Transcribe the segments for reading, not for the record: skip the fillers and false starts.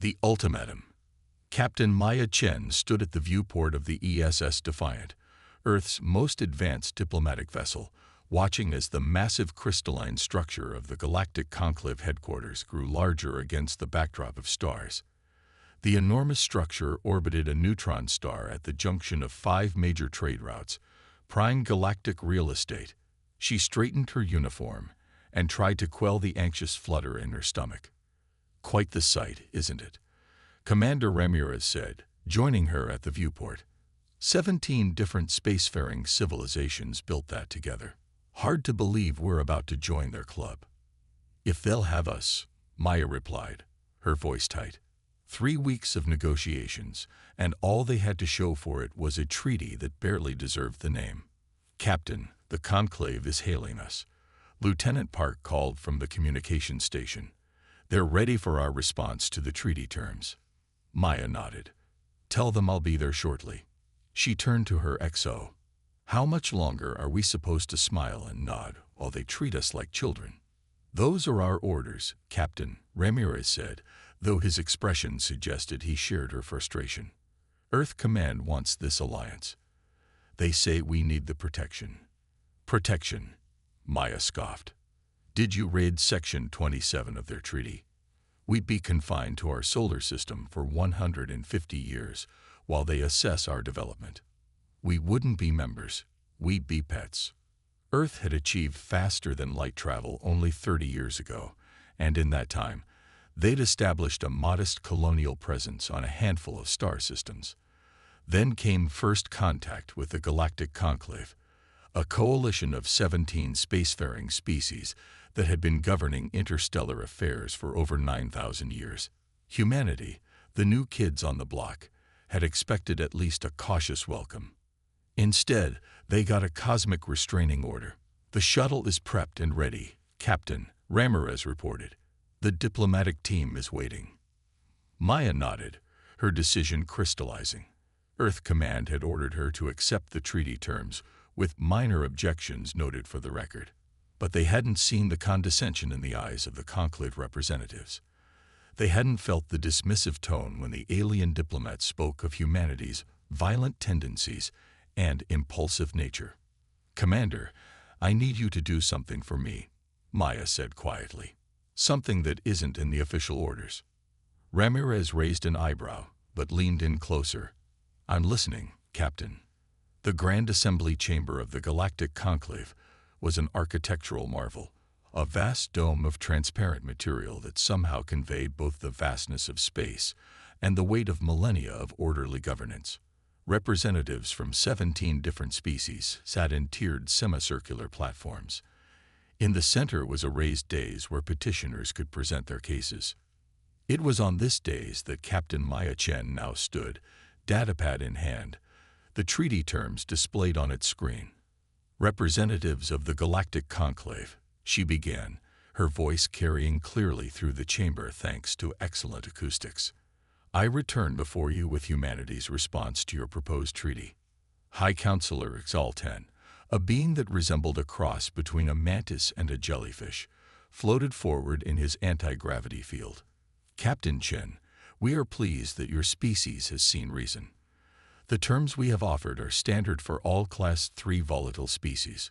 The ultimatum. Captain Maya Chen stood at the viewport of the ESS Defiant, Earth's most advanced diplomatic vessel, watching as the massive crystalline structure of the Galactic Conclave headquarters grew larger against the backdrop of stars. The enormous structure orbited a neutron star at the junction of 5 major trade routes, prime galactic real estate. She straightened her uniform and tried to quell the anxious flutter in her stomach. "Quite the sight, isn't it?" Commander Ramirez said, joining her at the viewport. 17 different spacefaring civilizations built that together. Hard to believe we're about to join their club. "If they'll have us," Maya replied, her voice tight. 3 weeks of negotiations, and all they had to show for it was a treaty that barely deserved the name. "Captain, the Conclave is hailing us," Lieutenant Park called from the communication station. "They're ready for our response to the treaty terms." Maya nodded. "Tell them I'll be there shortly." She turned to her XO. "How much longer are we supposed to smile and nod while they treat us like children?" "Those are our orders, Captain," Ramirez said, though his expression suggested he shared her frustration. "Earth Command wants this alliance. They say we need the protection." "Protection," Maya scoffed. "Did you raid Section 27 of their treaty? We'd be confined to our solar system for 150 years while they assess our development. We wouldn't be members, we'd be pets." Earth had achieved faster-than-light travel only 30 years ago, and in that time, they'd established a modest colonial presence on a handful of star systems. Then came first contact with the Galactic Conclave, a coalition of 17 spacefaring species that had been governing interstellar affairs for over 9,000 years. Humanity, the new kids on the block, had expected at least a cautious welcome. Instead, they got a cosmic restraining order. "The shuttle is prepped and ready, Captain," Ramirez reported. "The diplomatic team is waiting." Maya nodded, her decision crystallizing. Earth Command had ordered her to accept the treaty terms, with minor objections noted for the record. But they hadn't seen the condescension in the eyes of the Conclave representatives. They hadn't felt the dismissive tone when the alien diplomats spoke of humanity's violent tendencies and impulsive nature. "Commander, I need you to do something for me," Maya said quietly. "Something that isn't in the official orders." Ramirez raised an eyebrow, but leaned in closer. "I'm listening, Captain." The Grand Assembly Chamber of the Galactic Conclave was an architectural marvel, a vast dome of transparent material that somehow conveyed both the vastness of space and the weight of millennia of orderly governance. Representatives from 17 different species sat in tiered semicircular platforms. In the center was a raised dais where petitioners could present their cases. It was on this dais that Captain Maya Chen now stood, datapad in hand, the treaty terms displayed on its screen. "Representatives of the Galactic Conclave," she began, her voice carrying clearly through the chamber thanks to excellent acoustics. "I return before you with humanity's response to your proposed treaty." High Counselor Exaltan, a being that resembled a cross between a mantis and a jellyfish, floated forward in his anti-gravity field. "Captain Chen, we are pleased that your species has seen reason. The terms we have offered are standard for all Class 3 volatile species.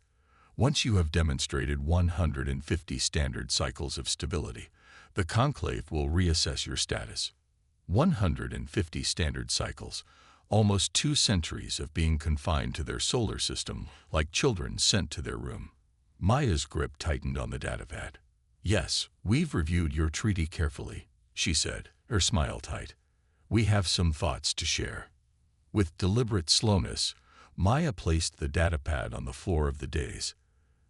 Once you have demonstrated 150 standard cycles of stability, the Conclave will reassess your status. 150 standard cycles, almost 2 centuries of being confined to their solar system like children sent to their room." Maya's grip tightened on the datapad. "Yes, we've reviewed your treaty carefully," she said, her smile tight. "We have some thoughts to share." With deliberate slowness, Maya placed the datapad on the floor of the dais.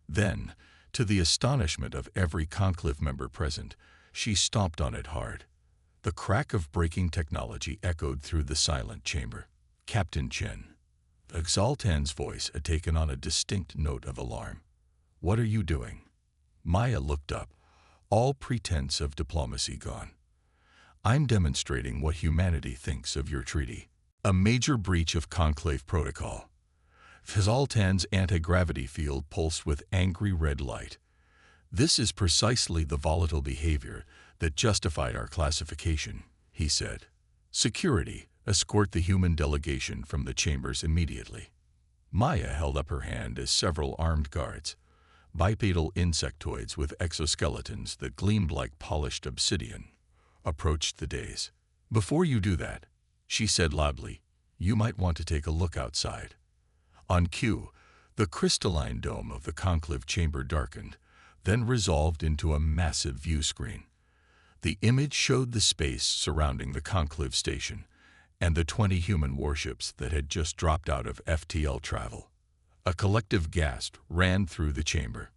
Then, to the astonishment of every Conclave member present, she stomped on it hard. The crack of breaking technology echoed through the silent chamber. "Captain Chen." Exaltan's voice had taken on a distinct note of alarm. "What are you doing?" Maya looked up, all pretense of diplomacy gone. "I'm demonstrating what humanity thinks of your treaty. A major breach of Conclave protocol." Exaltan's anti-gravity field pulsed with angry red light. "This is precisely the volatile behavior that justified our classification," he said. "Security, escort the human delegation from the chambers immediately." Maya held up her hand as several armed guards, bipedal insectoids with exoskeletons that gleamed like polished obsidian, approached the dais. "Before you do that," she said loudly, "you might want to take a look outside." On cue, the crystalline dome of the conclave chamber darkened, then resolved into a massive view screen. The image showed the space surrounding the conclave station and the 20 human warships that had just dropped out of FTL travel. A collective gasp ran through the chamber.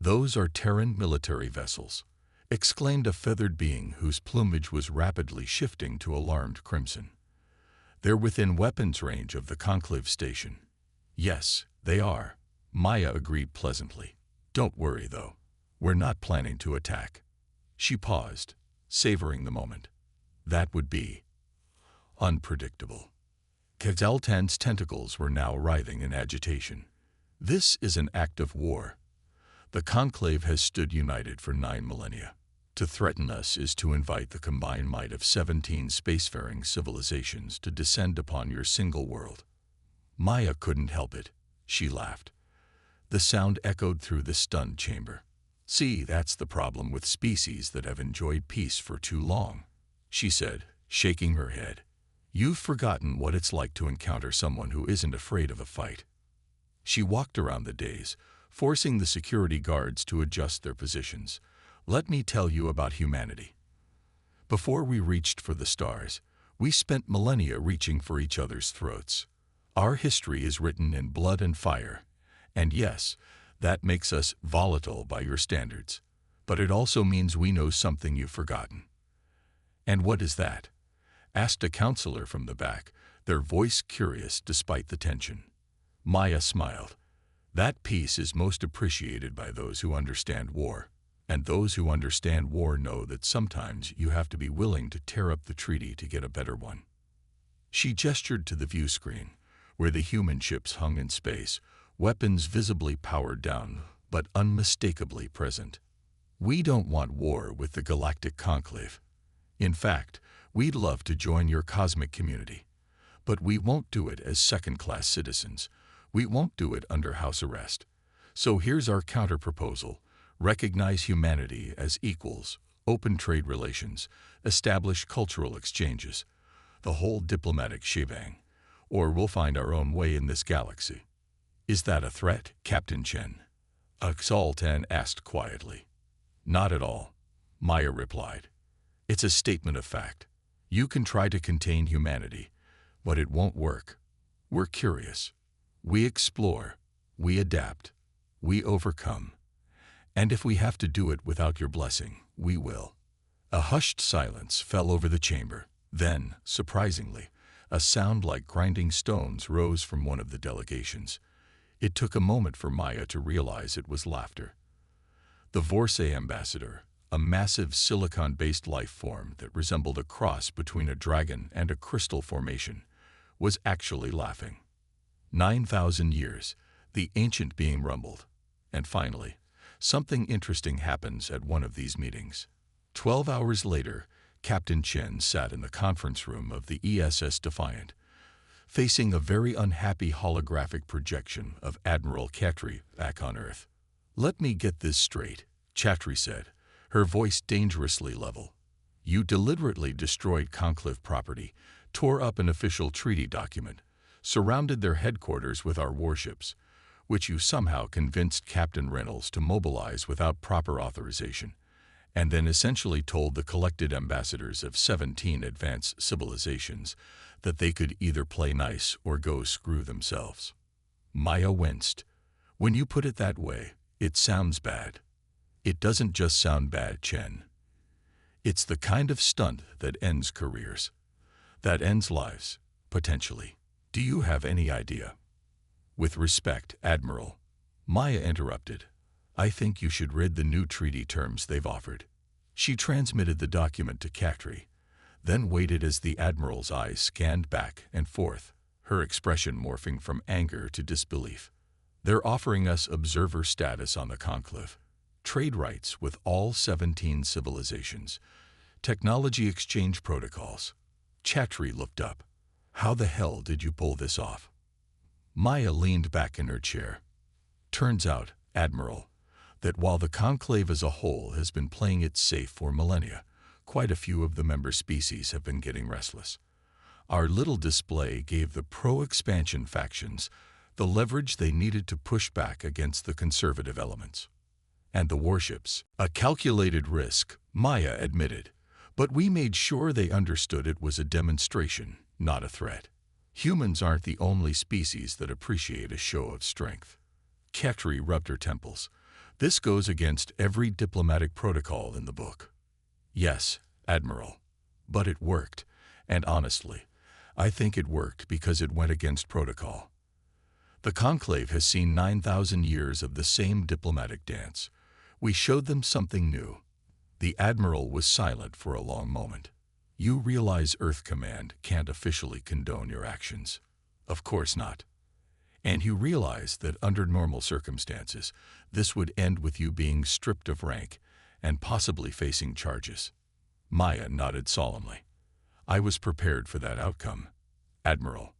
"Those are Terran military vessels," exclaimed a feathered being whose plumage was rapidly shifting to alarmed crimson. "They're within weapons range of the conclave station." "Yes, they are," Maya agreed pleasantly. "Don't worry, though. We're not planning to attack." She paused, savoring the moment. That would be unpredictable. Quetzalten's tentacles were now writhing in agitation. "This is an act of war. The Conclave has stood united for 9 millennia. To threaten us is to invite the combined might of 17 spacefaring civilizations to descend upon your single world." Maya couldn't help it. She laughed. The sound echoed through the stunned chamber. "See, that's the problem with species that have enjoyed peace for too long," she said, shaking her head. "You've forgotten what it's like to encounter someone who isn't afraid of a fight." She walked around the dais, forcing the security guards to adjust their positions. "Let me tell you about humanity. Before we reached for the stars, we spent millennia reaching for each other's throats. Our history is written in blood and fire, and yes, that makes us volatile by your standards, but it also means we know something you've forgotten." "And what is that?" asked a counselor from the back, their voice curious despite the tension. Maya smiled. "That peace is most appreciated by those who understand war, and those who understand war know that sometimes you have to be willing to tear up the treaty to get a better one." She gestured to the view screen, where the human ships hung in space, weapons visibly powered down, but unmistakably present. "We don't want war with the Galactic Conclave. In fact, we'd love to join your cosmic community. But we won't do it as second-class citizens. We won't do it under house arrest. So here's our counter-proposal. Recognize humanity as equals, open trade relations, establish cultural exchanges, the whole diplomatic shebang, or we'll find our own way in this galaxy." "Is that a threat, Captain Chen?" Quetzalten asked quietly. "Not at all," Maya replied. "It's a statement of fact. You can try to contain humanity, but it won't work. We're curious. We explore. We adapt. We overcome. And if we have to do it without your blessing, we will." A hushed silence fell over the chamber. Then, surprisingly, a sound like grinding stones rose from one of the delegations. It took a moment for Maya to realize it was laughter. The Vorsay ambassador, a massive silicon-based life form that resembled a cross between a dragon and a crystal formation, was actually laughing. 9,000 years, the ancient being rumbled. And finally, something interesting happens at one of these meetings. 12 hours later, Captain Chen sat in the conference room of the ESS Defiant, facing a very unhappy holographic projection of Admiral Chatri back on Earth. "Let me get this straight," Chatri said, her voice dangerously level. "You deliberately destroyed Conclave property, tore up an official treaty document, surrounded their headquarters with our warships, which you somehow convinced Captain Reynolds to mobilize without proper authorization, and then essentially told the collected ambassadors of 17 advanced civilizations that they could either play nice or go screw themselves." Maya winced. "When you put it that way, it sounds bad." "It doesn't just sound bad, Chen. It's the kind of stunt that ends careers, that ends lives, potentially. Do you have any idea?" "With respect, Admiral," Maya interrupted, "I think you should read the new treaty terms they've offered." She transmitted the document to Chatri, then waited as the Admiral's eyes scanned back and forth, her expression morphing from anger to disbelief. "They're offering us observer status on the Conclave, trade rights with all 17 civilizations, Technology exchange protocols. Chatri looked up. How the hell did you pull this off? Maya leaned back in her chair. Turns out, Admiral, that while the Conclave as a whole has been playing it safe for millennia, quite a few of the member species have been getting restless. Our little display gave the pro-expansion factions the leverage they needed to push back against the conservative elements. And the warships, a calculated risk, Maya admitted, but we made sure they understood it was a demonstration, not a threat. Humans aren't the only species that appreciate a show of strength. Chatri rubbed her temples. This goes against every diplomatic protocol in the book. Yes, Admiral, but it worked, and honestly, I think it worked because it went against protocol. The Conclave has seen 9,000 years of the same diplomatic dance. We showed them something new. The Admiral was silent for a long moment. You realize Earth Command can't officially condone your actions. Of course not. And you realize that under normal circumstances, this would end with you being stripped of rank and possibly facing charges. Maya nodded solemnly. I was prepared for that outcome, Admiral.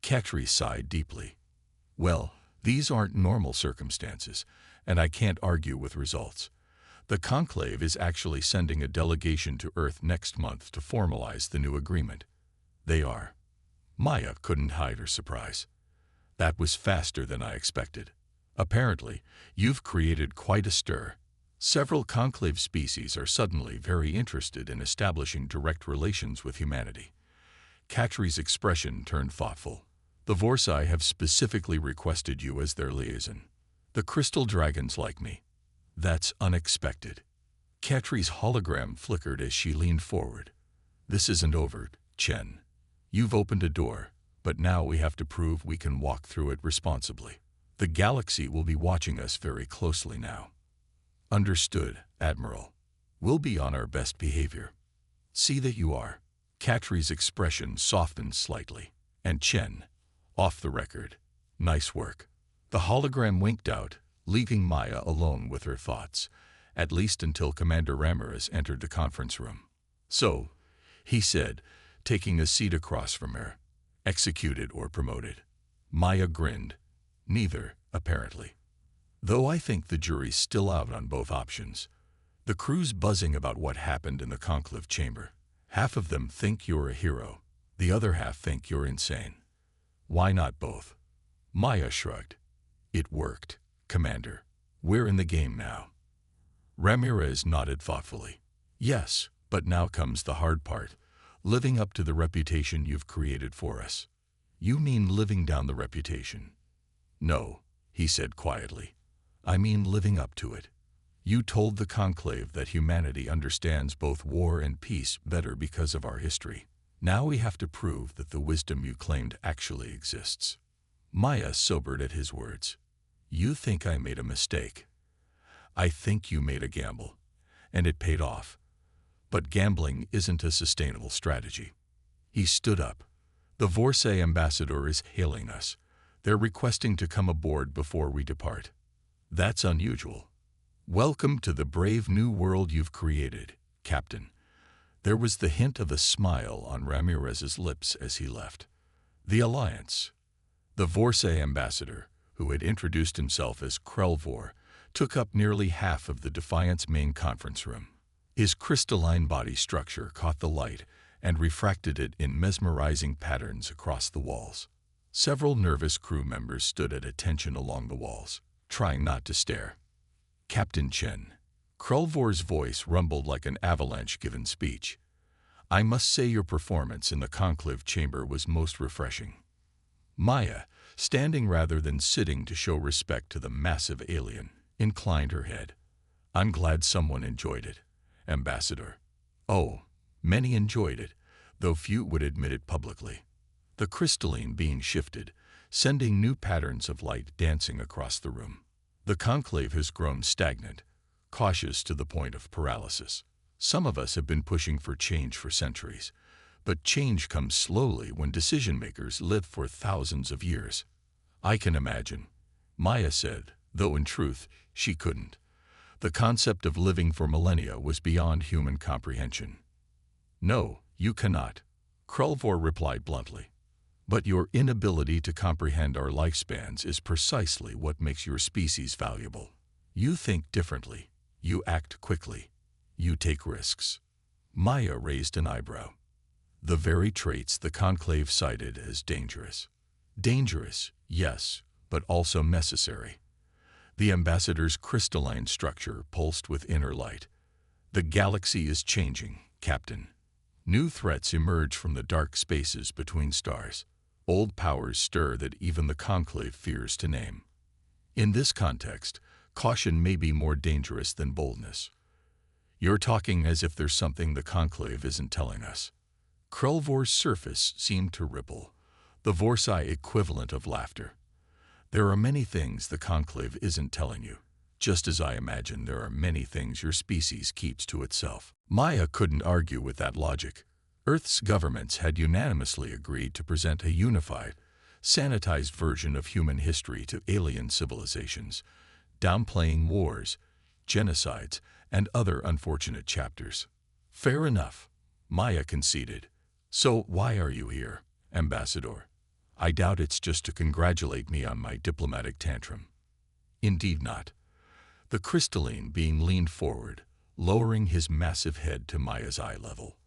Chatri sighed deeply. Well, these aren't normal circumstances, and I can't argue with results. The Conclave is actually sending a delegation to Earth next month to formalize the new agreement. They are. Maya couldn't hide her surprise. That was faster than I expected. Apparently, you've created quite a stir. Several Conclave species are suddenly very interested in establishing direct relations with humanity. Catri's expression turned thoughtful. The Vorsai have specifically requested you as their liaison. The crystal dragons like me. That's unexpected. Catri's hologram flickered as she leaned forward. This isn't over, Chen. You've opened a door, but now we have to prove we can walk through it responsibly. The galaxy will be watching us very closely now. Understood, Admiral. We'll be on our best behavior. See that you are. Catri's expression softened slightly. And Chen, off the record. Nice work. The hologram winked out, leaving Maya alone with her thoughts, at least until Commander Ramirez entered the conference room. So, he said, taking a seat across from her, executed or promoted. Maya grinned. Neither, apparently. Though I think the jury's still out on both options. The crew's buzzing about what happened in the conclave chamber. Half of them think you're a hero. The other half think you're insane. Why not both? Maya shrugged. It worked, Commander. We're in the game now. Ramirez nodded thoughtfully. Yes, but now comes the hard part. Living up to the reputation you've created for us. You mean living down the reputation? No, he said quietly. I mean living up to it. You told the conclave that humanity understands both war and peace better because of our history. Now we have to prove that the wisdom you claimed actually exists. Maya sobered at his words. You think I made a mistake. I think you made a gamble, and it paid off. But gambling isn't a sustainable strategy. He stood up. The Vorsay ambassador is hailing us. They're requesting to come aboard before we depart. That's unusual. Welcome to the brave new world you've created, Captain. There was the hint of a smile on Ramirez's lips as he left. The Alliance. The Vorsay ambassador, who had introduced himself as Krelvor, took up nearly half of the Defiance main conference room. His crystalline body structure caught the light and refracted it in mesmerizing patterns across the walls. Several nervous crew members stood at attention along the walls, trying not to stare. Captain Chen. Krelvor's voice rumbled like an avalanche-given speech. I must say your performance in the conclave chamber was most refreshing. Maya, standing rather than sitting to show respect to the massive alien, inclined her head. I'm glad someone enjoyed it, Ambassador. Oh, many enjoyed it, though few would admit it publicly. The crystalline being shifted, sending new patterns of light dancing across the room. The conclave has grown stagnant, cautious to the point of paralysis. Some of us have been pushing for change for centuries, but change comes slowly when decision-makers live for thousands of years. I can imagine, Maya said, though in truth, she couldn't. The concept of living for millennia was beyond human comprehension. No, you cannot, Krulvor replied bluntly. But your inability to comprehend our lifespans is precisely what makes your species valuable. You think differently. You act quickly. You take risks. Maya raised an eyebrow. The very traits the Conclave cited as dangerous. Dangerous, yes, but also necessary. The ambassador's crystalline structure pulsed with inner light. The galaxy is changing, Captain. New threats emerge from the dark spaces between stars. Old powers stir that even the Conclave fears to name. In this context, caution may be more dangerous than boldness. You're talking as if there's something the Conclave isn't telling us. Krulvor's surface seemed to ripple, the Vorsai equivalent of laughter. There are many things the Conclave isn't telling you, just as I imagine there are many things your species keeps to itself. Maya couldn't argue with that logic. Earth's governments had unanimously agreed to present a unified, sanitized version of human history to alien civilizations, downplaying wars, genocides, and other unfortunate chapters. Fair enough, Maya conceded. So why are you here, Ambassador? I doubt it's just to congratulate me on my diplomatic tantrum. Indeed not. The crystalline being leaned forward, lowering his massive head to Maya's eye level.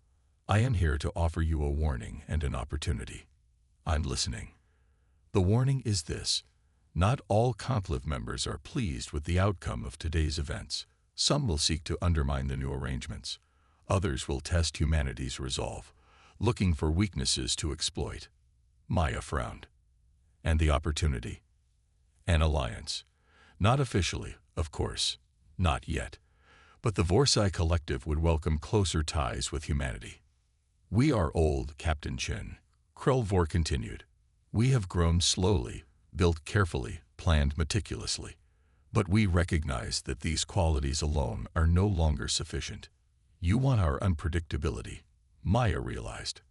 I am here to offer you a warning and an opportunity. I'm listening. The warning is this. Not all Conclave members are pleased with the outcome of today's events. Some will seek to undermine the new arrangements. Others will test humanity's resolve, looking for weaknesses to exploit. Maya frowned. And the opportunity? An alliance. Not officially, of course. Not yet. But the Vorsai Collective would welcome closer ties with humanity. We are old, Captain Chen, Krulvor continued. We have grown slowly, built carefully, planned meticulously. But we recognize that these qualities alone are no longer sufficient. You want our unpredictability, Maya realized.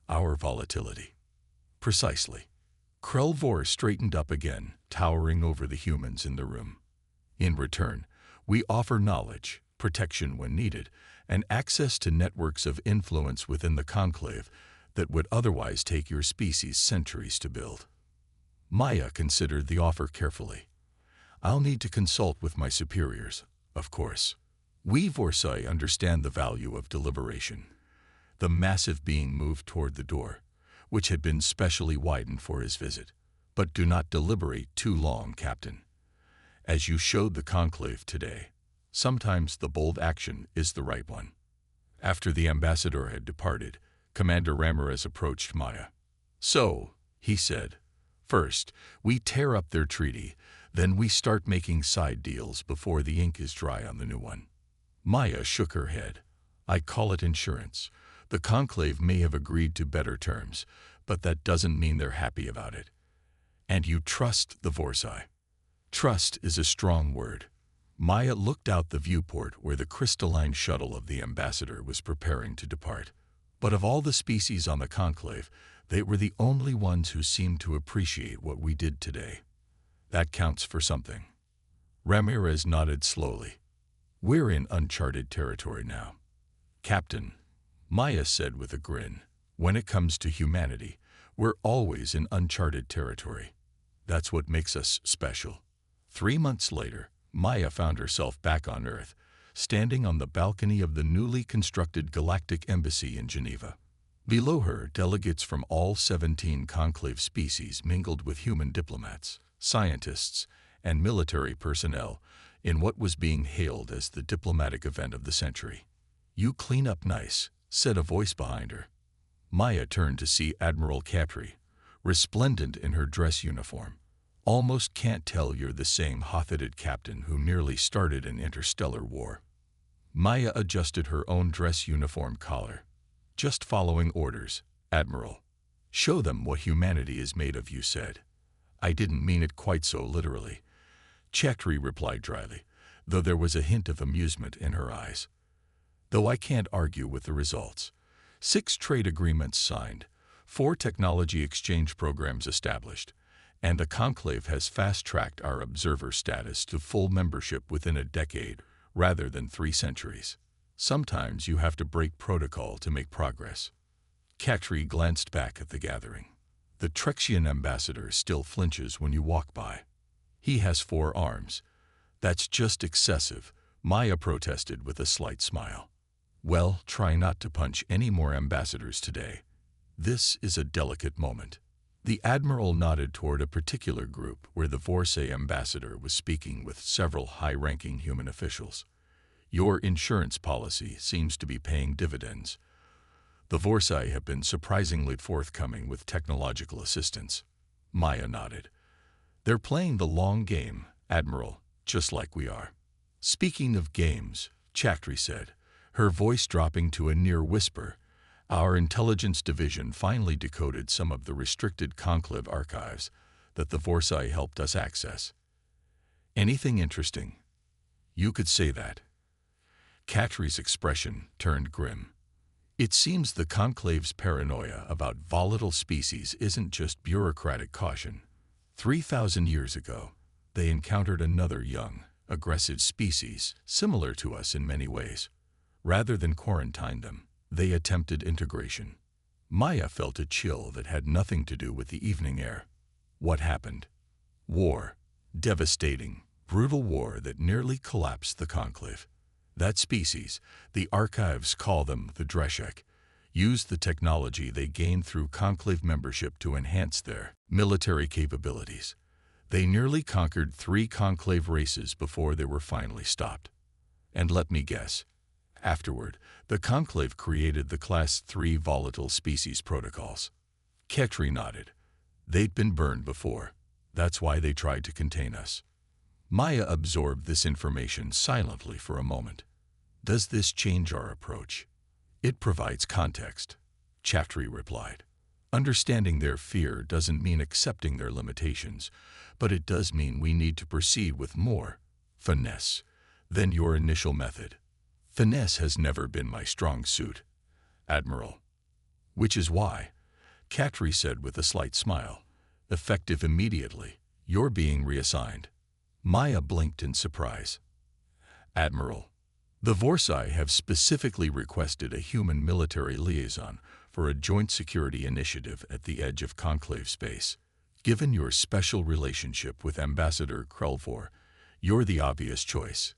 Our volatility. Precisely. Krulvor straightened up again, towering over the humans in the room. In return, we offer knowledge, protection when needed, and access to networks of influence within the Conclave that would otherwise take your species centuries to build. Maya considered the offer carefully. I'll need to consult with my superiors, of course. We Vorsai understand the value of deliberation. The massive being moved toward the door, which had been specially widened for his visit. But do not deliberate too long, Captain. As you showed the Conclave today, sometimes the bold action is the right one. After the ambassador had departed, Commander Ramirez approached Maya. So, he said, first, we tear up their treaty, then we start making side deals before the ink is dry on the new one. Maya shook her head. I call it insurance. The Conclave may have agreed to better terms, but that doesn't mean they're happy about it. And you trust the Vorsai. Trust is a strong word. Maya looked out the viewport where the crystalline shuttle of the ambassador was preparing to depart. But of all the species on the Conclave, they were the only ones who seemed to appreciate what we did today. That counts for something. Ramirez nodded slowly. We're in uncharted territory now. Captain, Maya said with a grin, when it comes to humanity, we're always in uncharted territory. That's what makes us special. 3 months later, Maya found herself back on Earth, standing on the balcony of the newly constructed Galactic Embassy in Geneva. Below her, delegates from all 17 Conclave species mingled with human diplomats, scientists, and military personnel in what was being hailed as the diplomatic event of the century. You clean up nice, said a voice behind her. Maya turned to see Admiral Capri, resplendent in her dress uniform. Almost can't tell you're the same hot-headed captain who nearly started an interstellar war. Maya adjusted her own dress uniform collar. Just following orders, Admiral. Show them what humanity is made of, you said. I didn't mean it quite so literally. Chakri replied dryly, though there was a hint of amusement in her eyes. Though I can't argue with the results. 6 trade agreements signed, 4 technology exchange programs established, and the Conclave has fast-tracked our observer status to full membership within a decade rather than 3 centuries. Sometimes you have to break protocol to make progress. Katri glanced back at the gathering. The Trexian ambassador still flinches when you walk by. He has 4 arms. That's just excessive, Maya protested with a slight smile. Well, try not to punch any more ambassadors today. This is a delicate moment. The admiral nodded toward a particular group where the Vorsay ambassador was speaking with several high-ranking human officials. Your insurance policy seems to be paying dividends. The Vorsay have been surprisingly forthcoming with technological assistance. Maya nodded. They're playing the long game, Admiral, just like we are. Speaking of games, Chakri said, her voice dropping to a near whisper, our intelligence division finally decoded some of the restricted conclave archives that the Vorsay helped us access. Anything interesting? You could say that. Katri's expression turned grim. It seems the conclave's paranoia about volatile species isn't just bureaucratic caution. 3,000 years ago, they encountered another young, aggressive species, similar to us in many ways. Rather than quarantine them, they attempted integration. Maya felt a chill that had nothing to do with the evening air. What happened? War. Devastating, brutal war that nearly collapsed the conclave. That species, the archives call them the Dreshek, used the technology they gained through conclave membership to enhance their military capabilities. They nearly conquered 3 conclave races before they were finally stopped. And let me guess, afterward, the conclave created the Class 3 volatile species protocols. Ketri nodded. They'd been burned before. That's why they tried to contain us. Maya absorbed this information silently for a moment. Does this change our approach? It provides context, Chatri replied. Understanding their fear doesn't mean accepting their limitations, but it does mean we need to proceed with more finesse than your initial method. Finesse has never been my strong suit, Admiral. Which is why, Katri said with a slight smile, effective immediately, you're being reassigned. Maya blinked in surprise. Admiral, the Vorsay have specifically requested a human military liaison for a joint security initiative at the edge of conclave space. Given your special relationship with Ambassador Krelvor, you're the obvious choice.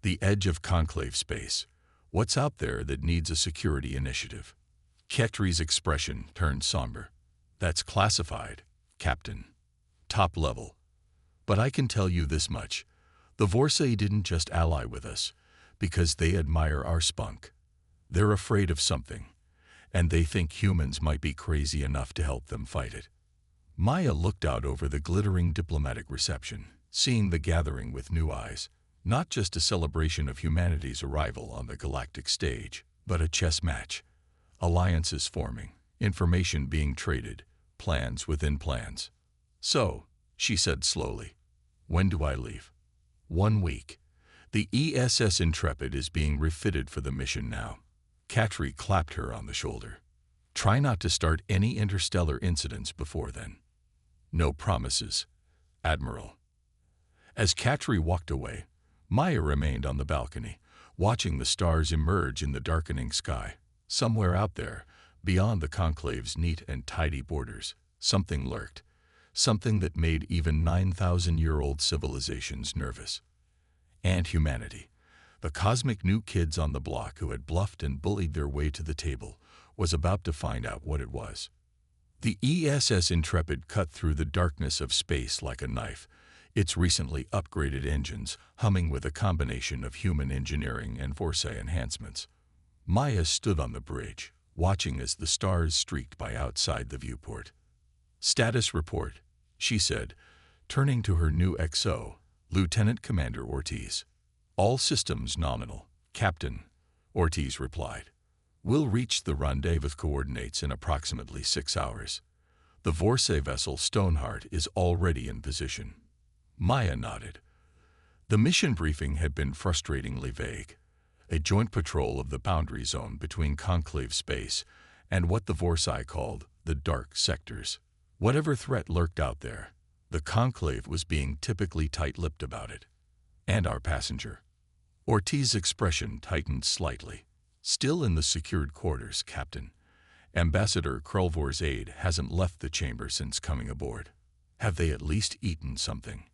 The edge of conclave space. What's out there that needs a security initiative? Ketri's expression turned somber. That's classified, Captain. Top level. But I can tell you this much. The Vorsay didn't just ally with us because they admire our spunk. They're afraid of something, and they think humans might be crazy enough to help them fight it. Maya looked out over the glittering diplomatic reception, seeing the gathering with new eyes. Not just a celebration of humanity's arrival on the galactic stage, but a chess match. Alliances forming, information being traded, plans within plans. So, she said slowly, when do I leave? 1 week. The ESS Intrepid is being refitted for the mission now. Katri clapped her on the shoulder. Try not to start any interstellar incidents before then. No promises, Admiral. As Katri walked away, Maya remained on the balcony, watching the stars emerge in the darkening sky. Somewhere out there, beyond the conclave's neat and tidy borders, something lurked. Something that made even 9,000-year-old civilizations nervous. And humanity, the cosmic new kids on the block who had bluffed and bullied their way to the table, was about to find out what it was. The ESS Intrepid cut through the darkness of space like a knife, its recently upgraded engines humming with a combination of human engineering and Vorsay enhancements. Maya stood on the bridge, watching as the stars streaked by outside the viewport. Status report, she said, turning to her new XO, Lieutenant Commander Ortiz. All systems nominal, Captain, Ortiz replied. We'll reach the rendezvous coordinates in approximately 6 hours. The Vorsay vessel Stoneheart is already in position. Maya nodded. The mission briefing had been frustratingly vague. A joint patrol of the boundary zone between conclave space and what the Vorsay called the dark sectors. Whatever threat lurked out there, the conclave was being typically tight-lipped about it. And our passenger. Ortiz's expression tightened slightly. Still in the secured quarters, Captain. Ambassador Krulvor's aide hasn't left the chamber since coming aboard. Have they at least eaten something?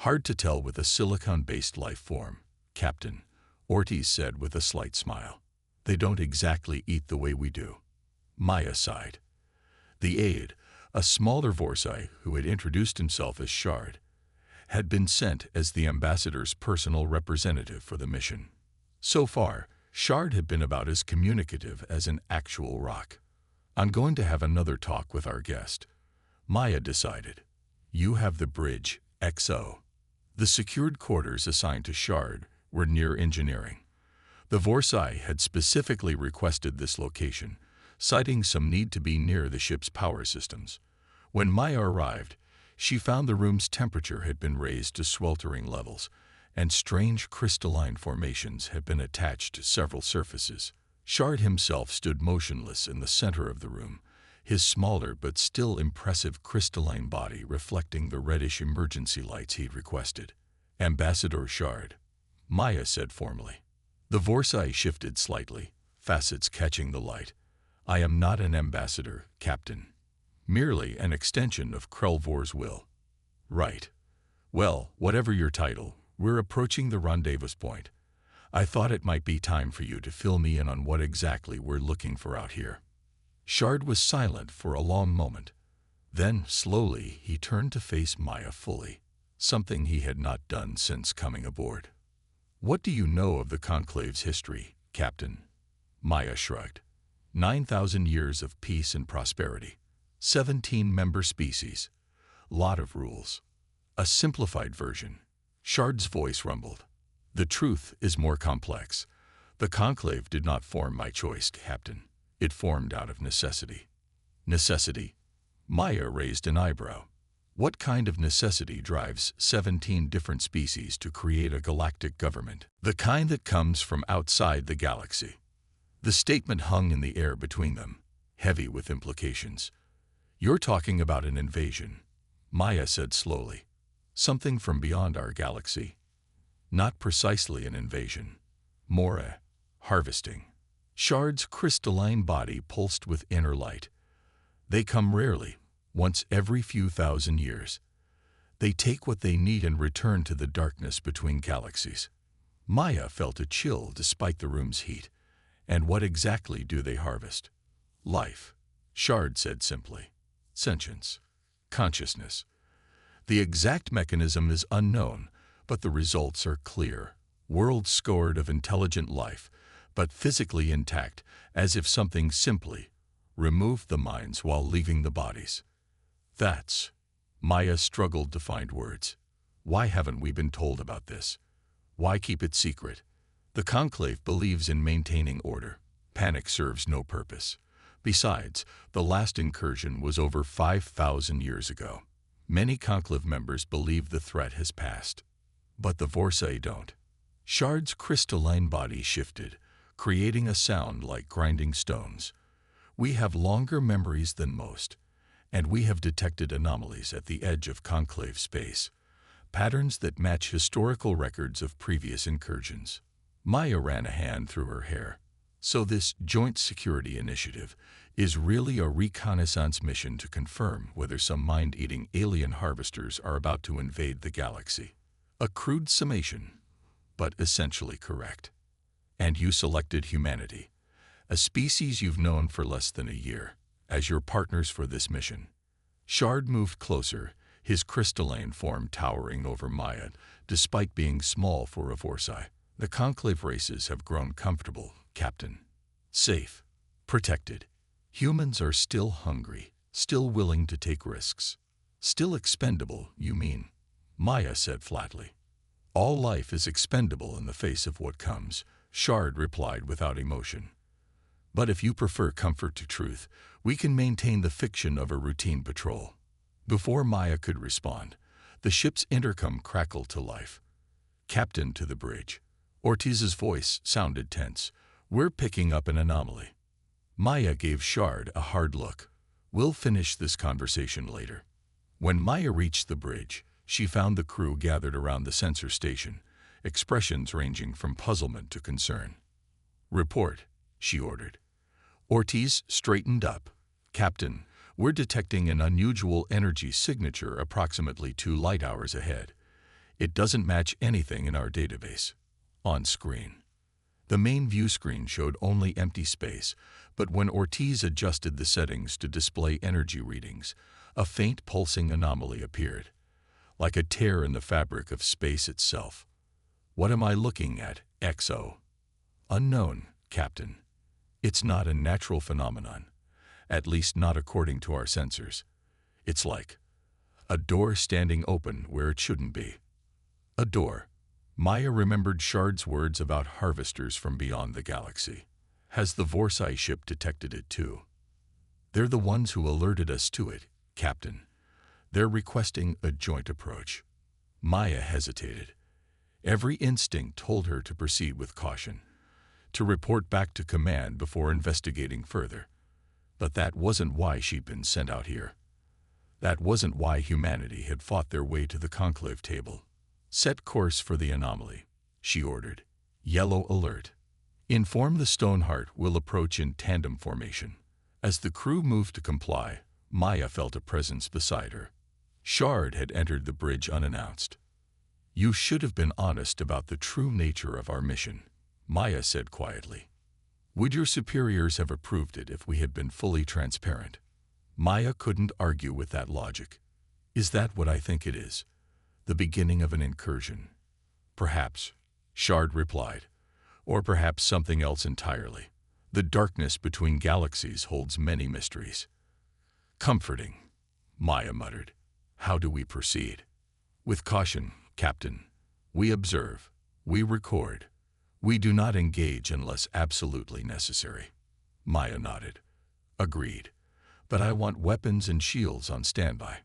Hard to tell with a silicon-based life form, Captain, Ortiz said with a slight smile. They don't exactly eat the way we do. Maya sighed. The aide, a smaller Vorsai who had introduced himself as Shard, had been sent as the ambassador's personal representative for the mission. So far, Shard had been about as communicative as an actual rock. I'm going to have another talk with our guest, Maya decided. You have the bridge, XO. The secured quarters assigned to Shard were near engineering. The Vorsai had specifically requested this location, citing some need to be near the ship's power systems. When Maya arrived, she found the room's temperature had been raised to sweltering levels, and strange crystalline formations had been attached to several surfaces. Shard himself stood motionless in the center of the room, his smaller but still impressive crystalline body reflecting the reddish emergency lights he'd requested. Ambassador Shard, Maya said formally. The Vorsai shifted slightly, facets catching the light. I am not an ambassador, Captain. Merely an extension of Krulvor's will. Right. Well, whatever your title, we're approaching the rendezvous point. I thought it might be time for you to fill me in on what exactly we're looking for out here. Shard was silent for a long moment. Then, slowly, he turned to face Maya fully, something he had not done since coming aboard. What do you know of the Conclave's history, Captain? Maya shrugged. 9,000 years of peace and prosperity. 17 member species. Lot of rules. A simplified version. Shard's voice rumbled. The truth is more complex. The Conclave did not form by choice, Captain. It formed out of necessity. Necessity? Maya raised an eyebrow. What kind of necessity drives 17 different species to create a galactic government? The kind that comes from outside the galaxy. The statement hung in the air between them, heavy with implications. You're talking about an invasion, Maya said slowly. Something from beyond our galaxy. Not precisely an invasion. More a harvesting. Shard's crystalline body pulsed with inner light. They come rarely, once every few thousand years. They take what they need and return to the darkness between galaxies. Maya felt a chill despite the room's heat. And what exactly do they harvest? Life, Shard said simply. Sentience. Consciousness. The exact mechanism is unknown, but the results are clear. Worlds scored of intelligent life, but physically intact, as if something simply removed the minds while leaving the bodies. That's... Maya struggled to find words. Why haven't we been told about this? Why keep it secret? The Conclave believes in maintaining order. Panic serves no purpose. Besides, the last incursion was over 5,000 years ago. Many Conclave members believe the threat has passed. But the Vorsai don't. Shard's crystalline body shifted, creating a sound like grinding stones. We have longer memories than most, and we have detected anomalies at the edge of Conclave space, patterns that match historical records of previous incursions. Maya ran a hand through her hair. So this joint security initiative is really a reconnaissance mission to confirm whether some mind-eating alien harvesters are about to invade the galaxy. A crude summation, but essentially correct. And you selected humanity, a species you've known for less than a year, as your partners for this mission. Shard moved closer, his crystalline form towering over Maya, despite being small for a Vorsai. The Conclave races have grown comfortable, Captain. Safe. Protected. Humans are still hungry, still willing to take risks. Still expendable, you mean? Maya said flatly. All life is expendable in the face of what comes, Shard replied without emotion. But if you prefer comfort to truth, we can maintain the fiction of a routine patrol. Before Maya could respond, the ship's intercom crackled to life. Captain to the bridge. Ortiz's voice sounded tense. We're picking up an anomaly. Maya gave Shard a hard look. We'll finish this conversation later. When Maya reached the bridge, she found the crew gathered around the sensor station, expressions ranging from puzzlement to concern. "Report," she ordered. Ortiz straightened up. "Captain, we're detecting an unusual energy signature approximately 2 light hours ahead. It doesn't match anything in our database." On screen. The main view screen showed only empty space, but when Ortiz adjusted the settings to display energy readings, a faint pulsing anomaly appeared, like a tear in the fabric of space itself. "What am I looking at, XO?" "Unknown, Captain. It's not a natural phenomenon, at least not according to our sensors. It's like a door standing open where it shouldn't be." A door. Maya remembered Shard's words about harvesters from beyond the galaxy. "Has the Vorsai ship detected it too?" "They're the ones who alerted us to it, Captain. They're requesting a joint approach." Maya hesitated. Every instinct told her to proceed with caution, to report back to command before investigating further. But that wasn't why she'd been sent out here. That wasn't why humanity had fought their way to the conclave table. "Set course for the anomaly," she ordered. "Yellow alert. Inform the Stoneheart we'll approach in tandem formation." As the crew moved to comply, Maya felt a presence beside her. Shard had entered the bridge unannounced. "You should have been honest about the true nature of our mission," Maya said quietly. "Would your superiors have approved it if we had been fully transparent?" Maya couldn't argue with that logic. "Is that what I think it is? The beginning of an incursion?" "Perhaps," Shard replied. "Or perhaps something else entirely. The darkness between galaxies holds many mysteries." "Comforting," Maya muttered. "How do we proceed?" "With caution, Captain. We observe. We record. We do not engage unless absolutely necessary." Maya nodded. "Agreed. But I want weapons and shields on standby.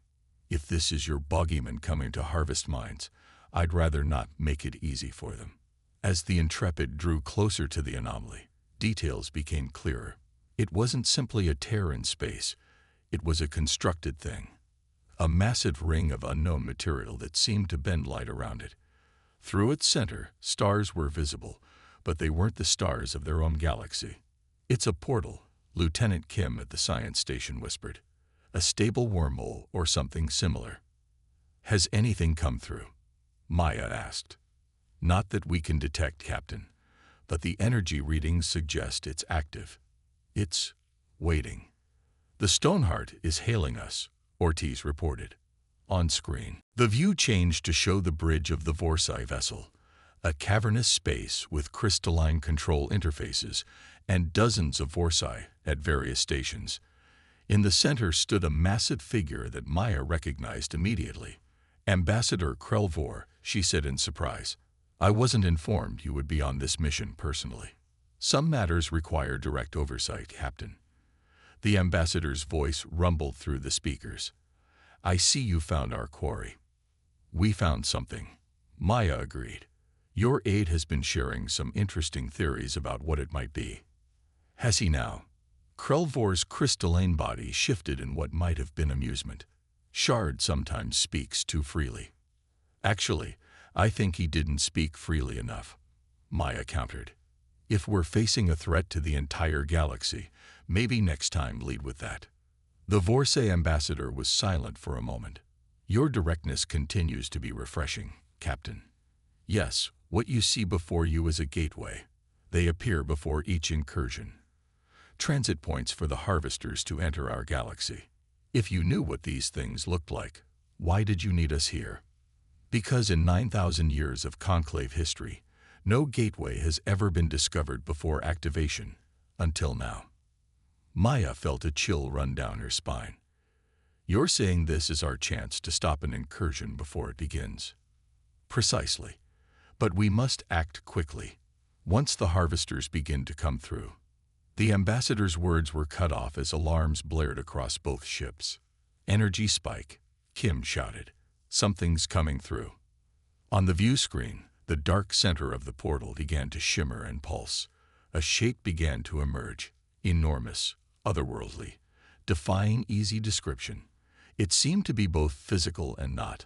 If this is your bogeyman coming to harvest mines, I'd rather not make it easy for them." As the Intrepid drew closer to the anomaly, details became clearer. It wasn't simply a tear in space. It was a constructed thing. A massive ring of unknown material that seemed to bend light around it. Through its center, stars were visible, but they weren't the stars of their own galaxy. "It's a portal," Lieutenant Kim at the science station whispered. "A stable wormhole or something similar." "Has anything come through?" Maya asked. "Not that we can detect, Captain, but the energy readings suggest it's active. It's waiting." "The Stoneheart is hailing us," Ortiz reported. On screen, the view changed to show the bridge of the Vorsai vessel, a cavernous space with crystalline control interfaces and dozens of Vorsai at various stations. In the center stood a massive figure that Maya recognized immediately. "Ambassador Krelvor," she said in surprise. "I wasn't informed you would be on this mission personally." "Some matters require direct oversight, Captain." The ambassador's voice rumbled through the speakers. "I see you found our quarry." "We found something," Maya agreed. "Your aide has been sharing some interesting theories about what it might be." "Has he now?" Krelvor's crystalline body shifted in what might have been amusement. "Shard sometimes speaks too freely." "Actually, I think he didn't speak freely enough," Maya countered. "If we're facing a threat to the entire galaxy, maybe next time lead with that." The Vorsai ambassador was silent for a moment. "Your directness continues to be refreshing, Captain. Yes, what you see before you is a gateway. They appear before each incursion. Transit points for the harvesters to enter our galaxy. If you knew what these things looked like, why did you need us here?" "Because in 9,000 years of conclave history, no gateway has ever been discovered before activation, until now." Maya felt a chill run down her spine. "You're saying this is our chance to stop an incursion before it begins?" "Precisely. But we must act quickly, once the harvesters begin to come through." The ambassador's words were cut off as alarms blared across both ships. "Energy spike," Kim shouted. "Something's coming through." On the view screen, the dark center of the portal began to shimmer and pulse. A shape began to emerge, enormous, otherworldly, defying easy description. It seemed to be both physical and not.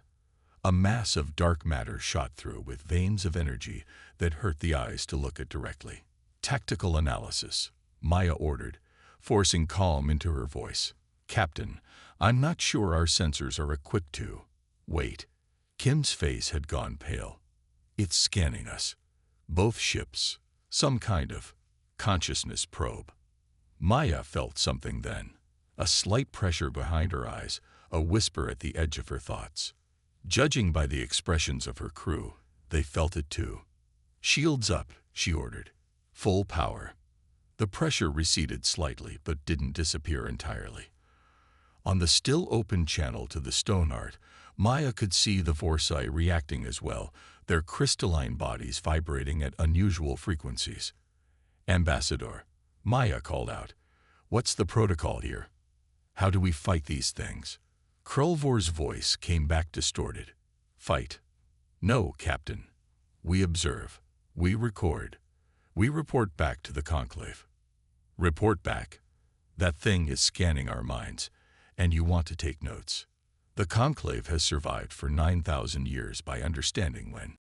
A mass of dark matter shot through with veins of energy that hurt the eyes to look at directly. Tactical analysis, Maya ordered, forcing calm into her voice. Captain, I'm not sure our sensors are equipped to. Wait. Kim's face had gone pale. It's scanning us. Both ships. Some kind of consciousness probe. Maya felt something then. A slight pressure behind her eyes, a whisper at the edge of her thoughts. Judging by the expressions of her crew, they felt it too. Shields up, she ordered. Full power. The pressure receded slightly but didn't disappear entirely. On the still open channel to the stoneheart, Maya could see the Forsyte reacting as well, their crystalline bodies vibrating at unusual frequencies. Ambassador, Maya called out. What's the protocol here? How do we fight these things? Krulvor's voice came back distorted. Fight. No, Captain. We observe. We record. We report back to the Conclave. Report back. That thing is scanning our minds, and you want to take notes. The Conclave has survived for 9,000 years by understanding when